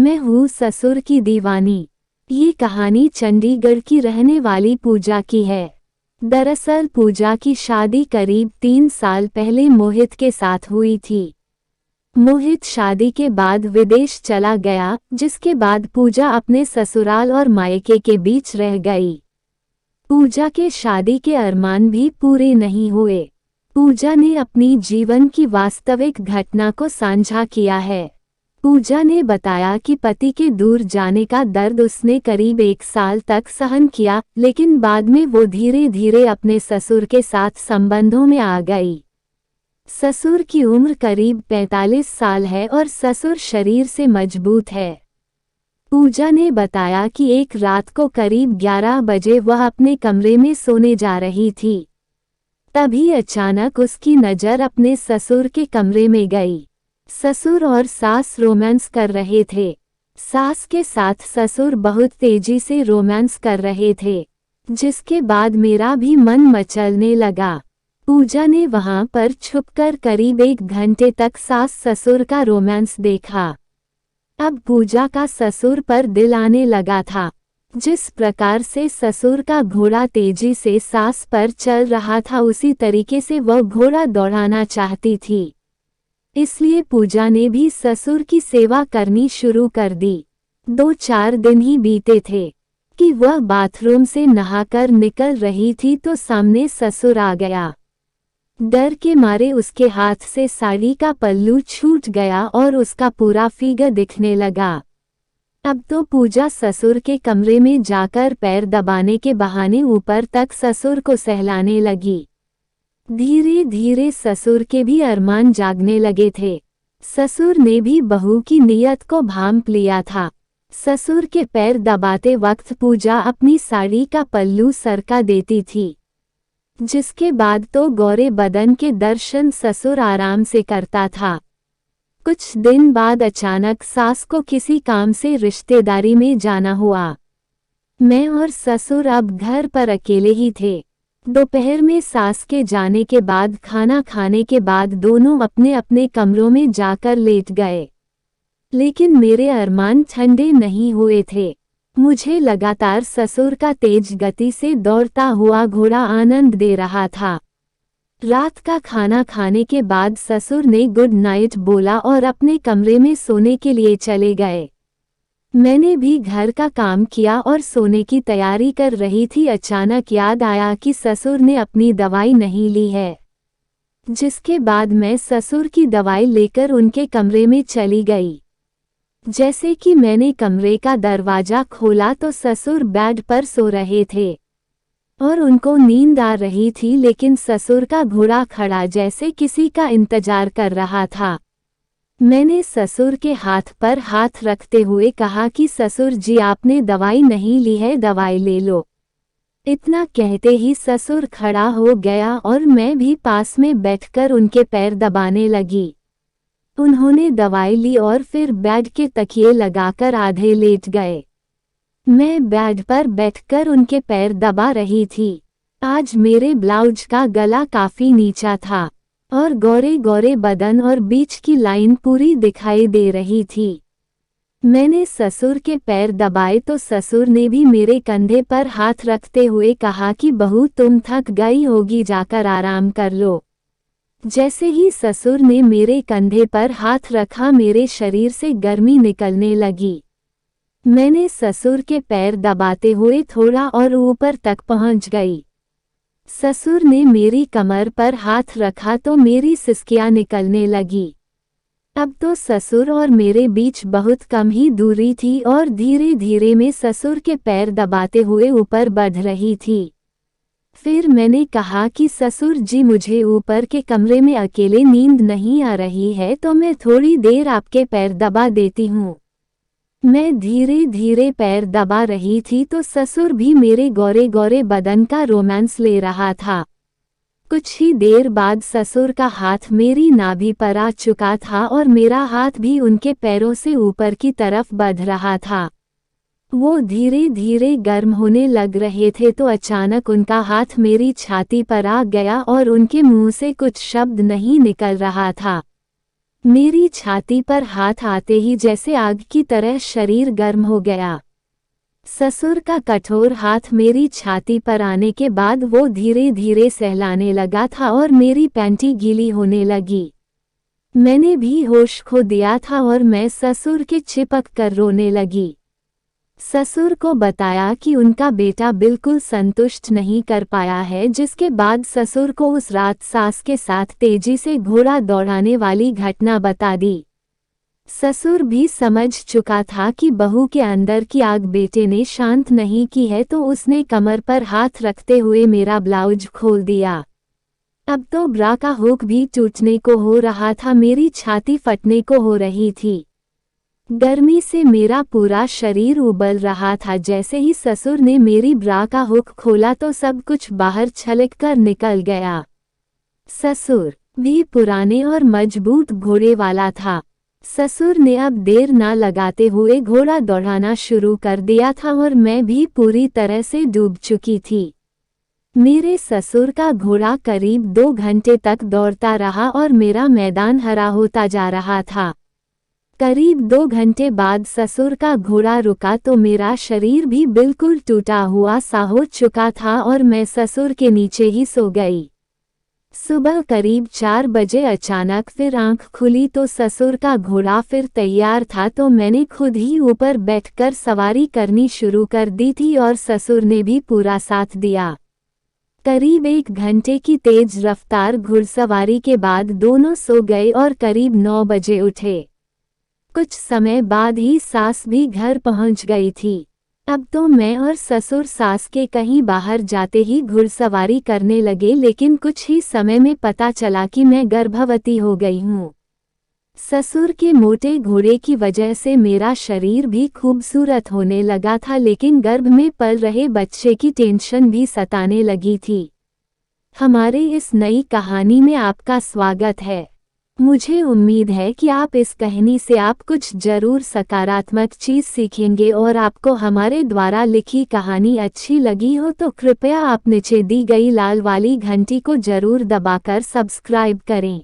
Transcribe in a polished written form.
मैं हूँ ससुर की दीवानी। ये कहानी चंडीगढ़ की रहने वाली पूजा की है। दरअसल पूजा की शादी करीब 3 साल पहले मोहित के साथ हुई थी। मोहित शादी के बाद विदेश चला गया, जिसके बाद पूजा अपने ससुराल और मायके के बीच रह गई। पूजा के शादी के अरमान भी पूरे नहीं हुए। पूजा ने अपनी जीवन की वास्तविक घटना को साझा किया है। पूजा ने बताया कि पति के दूर जाने का दर्द उसने करीब 1 साल तक सहन किया, लेकिन बाद में वो धीरे धीरे अपने ससुर के साथ संबंधों में आ गई। ससुर की उम्र करीब 45 साल है और ससुर शरीर से मजबूत है। पूजा ने बताया कि एक रात को करीब 11 बजे वह अपने कमरे में सोने जा रही थी। तभी अचानक उसकी नज़र अपने ससुर के कमरे में गई। ससुर और सास रोमांस कर रहे थे। सास के साथ ससुर बहुत तेजी से रोमांस कर रहे थे, जिसके बाद मेरा भी मन मचलने लगा। पूजा ने वहां पर छुपकर करीब 1 घंटे तक सास ससुर का रोमांस देखा। अब पूजा का ससुर पर दिल आने लगा था। जिस प्रकार से ससुर का घोड़ा तेजी से सास पर चल रहा था, उसी तरीके से वह घोड़ा दौड़ाना चाहती थी। इसलिए पूजा ने भी ससुर की सेवा करनी शुरू कर दी। 2-4 दिन ही बीते थे कि वह बाथरूम से नहाकर निकल रही थी तो सामने ससुर आ गया। डर के मारे उसके हाथ से साड़ी का पल्लू छूट गया और उसका पूरा फिगर दिखने लगा। अब तो पूजा ससुर के कमरे में जाकर पैर दबाने के बहाने ऊपर तक ससुर को सहलाने लगी। धीरे धीरे ससुर के भी अरमान जागने लगे थे। ससुर ने भी बहू की नीयत को भांप लिया था। ससुर के पैर दबाते वक्त पूजा अपनी साड़ी का पल्लू सरका देती थी, जिसके बाद तो गोरे बदन के दर्शन ससुर आराम से करता था। कुछ दिन बाद अचानक सास को किसी काम से रिश्तेदारी में जाना हुआ। मैं और ससुर अब घर पर अकेले ही थे। दोपहर में सास के जाने के बाद खाना खाने के बाद दोनों अपने अपने कमरों में जाकर लेट गए। लेकिन मेरे अरमान ठंडे नहीं हुए थे। मुझे लगातार ससुर का तेज गति से दौड़ता हुआ घोड़ा आनंद दे रहा था। रात का खाना खाने के बाद ससुर ने गुड नाइट बोला और अपने कमरे में सोने के लिए चले गए। मैंने भी घर का काम किया और सोने की तैयारी कर रही थी। अचानक याद आया कि ससुर ने अपनी दवाई नहीं ली है, जिसके बाद मैं ससुर की दवाई लेकर उनके कमरे में चली गई। जैसे कि मैंने कमरे का दरवाजा खोला तो ससुर बेड पर सो रहे थे और उनको नींद आ रही थी, लेकिन ससुर का घोड़ा खड़ा जैसे किसी का इंतजार कर रहा था। मैंने ससुर के हाथ पर हाथ रखते हुए कहा कि ससुर जी, आपने दवाई नहीं ली है, दवाई ले लो। इतना कहते ही ससुर खड़ा हो गया और मैं भी पास में बैठकर उनके पैर दबाने लगी। उन्होंने दवाई ली और फिर बेड के तकिए लगाकर आधे लेट गए। मैं बेड पर बैठकर उनके पैर दबा रही थी। आज मेरे ब्लाउज का गला काफी नीचा था और गोरे गोरे बदन और बीच की लाइन पूरी दिखाई दे रही थी। मैंने ससुर के पैर दबाए तो ससुर ने भी मेरे कंधे पर हाथ रखते हुए कहा कि बहू, तुम थक गई होगी, जाकर आराम कर लो। जैसे ही ससुर ने मेरे कंधे पर हाथ रखा, मेरे शरीर से गर्मी निकलने लगी। मैंने ससुर के पैर दबाते हुए थोड़ा और ऊपर तक पहुंच गई। ससुर ने मेरी कमर पर हाथ रखा तो मेरी सिसकियां निकलने लगी। अब तो ससुर और मेरे बीच बहुत कम ही दूरी थी और धीरे धीरे मैं ससुर के पैर दबाते हुए ऊपर बढ़ रही थी। फिर मैंने कहा कि ससुर जी, मुझे ऊपर के कमरे में अकेले नींद नहीं आ रही है, तो मैं थोड़ी देर आपके पैर दबा देती हूँ। मैं धीरे धीरे पैर दबा रही थी तो ससुर भी मेरे गोरे गोरे बदन का रोमांस ले रहा था। कुछ ही देर बाद ससुर का हाथ मेरी नाभि पर आ चुका था और मेरा हाथ भी उनके पैरों से ऊपर की तरफ बढ़ रहा था। वो धीरे धीरे गर्म होने लग रहे थे तो अचानक उनका हाथ मेरी छाती पर आ गया और उनके मुंह से कुछ शब्द नहीं निकल रहा था। मेरी छाती पर हाथ आते ही जैसे आग की तरह शरीर गर्म हो गया। ससुर का कठोर हाथ मेरी छाती पर आने के बाद वो धीरे धीरे सहलाने लगा था और मेरी पैंटी गीली होने लगी। मैंने भी होश खो दिया था और मैं ससुर के चिपक कर रोने लगी। ससुर को बताया कि उनका बेटा बिल्कुल संतुष्ट नहीं कर पाया है, जिसके बाद ससुर को उस रात सास के साथ तेजी से घोड़ा दौड़ाने वाली घटना बता दी। ससुर भी समझ चुका था कि बहू के अंदर की आग बेटे ने शांत नहीं की है, तो उसने कमर पर हाथ रखते हुए मेरा ब्लाउज खोल दिया। अब तो ब्रा का हुक भी टूटने को हो रहा था, मेरी छाती फटने को हो रही थी। गर्मी से मेरा पूरा शरीर उबल रहा था। जैसे ही ससुर ने मेरी ब्रा का हुक खोला तो सब कुछ बाहर छलक कर निकल गया। ससुर भी पुराने और मजबूत घोड़े वाला था। ससुर ने अब देर ना लगाते हुए घोड़ा दौड़ाना शुरू कर दिया था और मैं भी पूरी तरह से डूब चुकी थी। मेरे ससुर का घोड़ा करीब 2 घंटे तक दौड़ता रहा और मेरा मैदान हरा होता जा रहा था। करीब 2 घंटे बाद ससुर का घोड़ा रुका तो मेरा शरीर भी बिल्कुल टूटा हुआ सा हो चुका था और मैं ससुर के नीचे ही सो गई। सुबह करीब 4 बजे अचानक फिर आंख खुली तो ससुर का घोड़ा फिर तैयार था, तो मैंने खुद ही ऊपर बैठकर सवारी करनी शुरू कर दी थी और ससुर ने भी पूरा साथ दिया। करीब 1 घंटे की तेज रफ्तार घुड़सवारी के बाद दोनों सो गए और करीब 9 बजे उठे। कुछ समय बाद ही सास भी घर पहुंच गई थी। अब तो मैं और ससुर सास के कहीं बाहर जाते ही घुड़सवारी करने लगे, लेकिन कुछ ही समय में पता चला कि मैं गर्भवती हो गई हूँ। ससुर के मोटे घोड़े की वजह से मेरा शरीर भी खूबसूरत होने लगा था, लेकिन गर्भ में पल रहे बच्चे की टेंशन भी सताने लगी थी। हमारे इस नई कहानी में आपका स्वागत है। मुझे उम्मीद है कि आप इस कहानी से आप कुछ जरूर सकारात्मक चीज़ सीखेंगे और आपको हमारे द्वारा लिखी कहानी अच्छी लगी हो तो कृपया आप नीचे दी गई लाल वाली घंटी को जरूर दबाकर सब्सक्राइब करें।